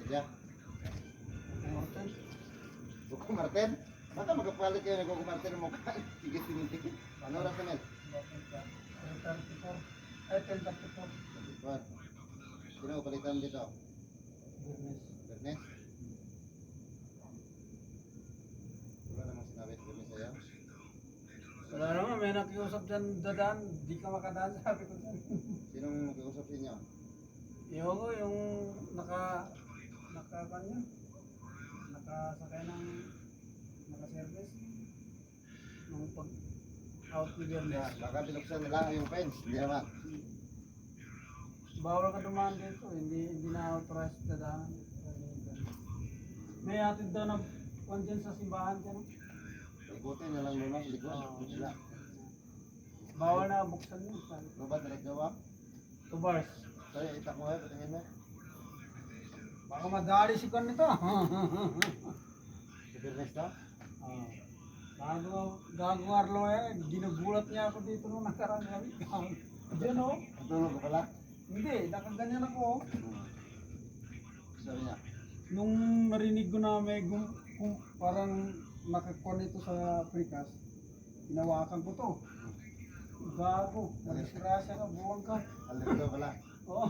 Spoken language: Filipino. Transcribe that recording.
Siya. Buko Martin? Baka magkapalit kayo ng Buko Martin ng mukha. Sige, tingin-tingin. Ano oras naman? 10:34. Ay, 10:34. What? Sino palitan dito? Bernes? Wala namang sinabi at Bernes sa'yo? Wala naman, may nakiusap dyan dadaan, di ka makadaan, sabi ko dyan. Sinong mag-uusap sa inyo? Yung kanya, nakasakay ng, naka-service, nung pag-out ni Bernes. Baka binuksan nila yung fence. Hindi naman. Bawal ka dumaan dito, hindi na authorized dadaan. May atid daw na kung dyan sa simbahan dyan. Ikutin na lang muna. Likod. Sila. Bawal na buksan yun. Sabi. Ano ba? Direct gawa? 2 bars. Sa'yo, itak mo eh. Patingin mo. Baka madali si Kon nito. Si Bernes na? Gago Arlo eh. Ginugulat niya ako dito nung nakaraan kami. Diyan o. Natulog ka pala? Hindi, nakaganyan ako. Sabi niya. Nung narinig ko na may parang nakakon ito sa precast, hinawakan ko to. Gago, nagsigrasya ka, buwag ka. Alam ko pala. Oo.